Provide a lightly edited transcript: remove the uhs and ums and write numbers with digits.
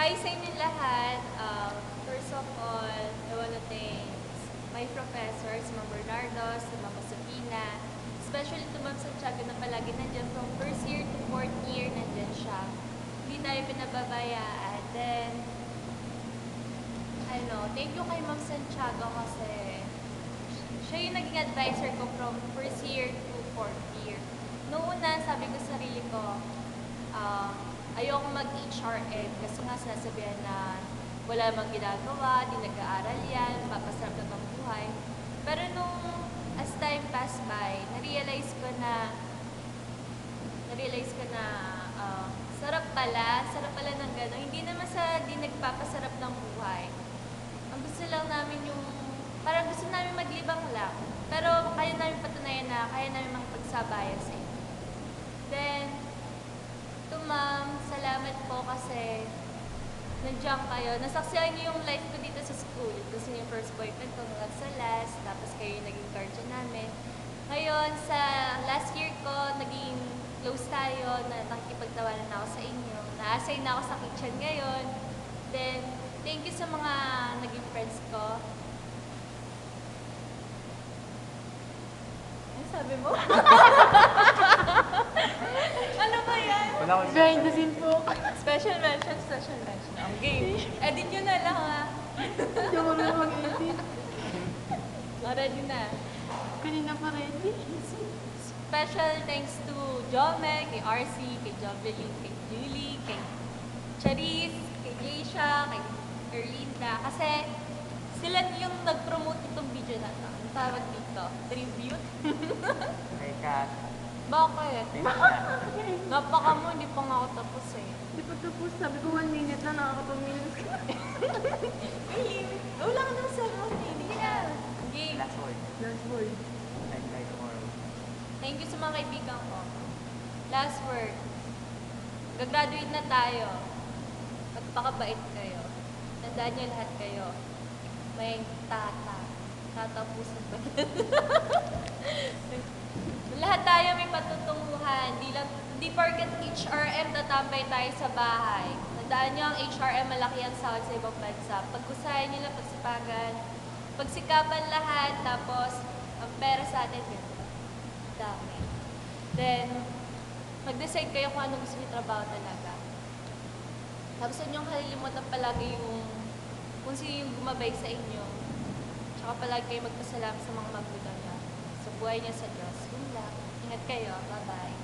Hi sa inyo lahat. First of all, I want to thank my professors, Ma'am Bernardo, si Ma'am Sabina, especially to Ma'am Santiago na palagi nandiyan from first year to fourth year, nandiyan siya. Hindi tayo pinababayaan. Then, thank you kay Ma'am Santiago kasi siya yung naging advisor ko from first year to fourth year. Noong una, sabi ko sa sarili ko, ayoko mag-HRM kasi nga sinasabihan na wala namang ginagawa, di nag-aaral yan, papasarap na ng buhay. Pero nung as time passed by, na-realize ko na sarap pala ng gano'n. Hindi naman sa di nagpapasarap ng buhay. Ang gusto lang namin yung, parang gusto namin maglibang lang. Pero kaya namin patunayan na kaya namin makipagsabayan sa inyo. Then, to ma'am, salamat po kasi nandiyan kayo. Nasaksihan niyo yung life ko dito sa school. Kasi yung first boyfriend ko hanggang sa last, tapos kayo yung naging guardian namin. Ngayon, sa last year ko, naging close tayo, na nakikipagtawanan na ako sa inyo. Na-assign na ako sa kitchen ngayon. Then, thank you sa mga naging friends ko. Ano sabi mo? Ano ba yan? Behind the scene po. Special mention. Ang game. Edit nyo na lang ha. Hindi ako na mag-edit. Ready na. Kanina pa ready. Special thanks to Jome, kay RC, kay W, kay Julie, kay Charis, kay Jaysha, kay Erlinda. Kasi sila yung nag-promote itong video na to. Ang tawag dito, tribute. Kay Kat. Bakit? Napaka mo, hindi pa nga ako tapos eh. Hindi pa tapos. Sabi ko 1 minute na, nakaka 2 minutes ka. Wala ka naman sa road eh. Hindi na. Game. Last word. Last word. And by tomorrow. Thank you sa mga kaibigan ko. Last word. Gagraduate na tayo. Magpakabait kayo. Tandaan niyo lahat kayo. May tatapusan ba? Lahat tayo may patutunguhan. Di porket HRM tatambay tayo sa bahay. Tandaan niyo ang HRM malaki ang sahod sa ibang bansa. Pag-usahin niyo lang, pagsipagan, pagsikapan lahat, tapos ang pera sa atin, ganito. Dami. Then, mag-decide kayo kung anong gusto niyo trabaho talaga. Tapos huwag niyong kalilimutan palagi yung kung sino yung gumabay sa inyo. Tsaka palagi kayo magpasalamat sa mga magulang niya. Sa buhay niya sa Diyos. Yun lang. Ingat kayo. Bye-bye.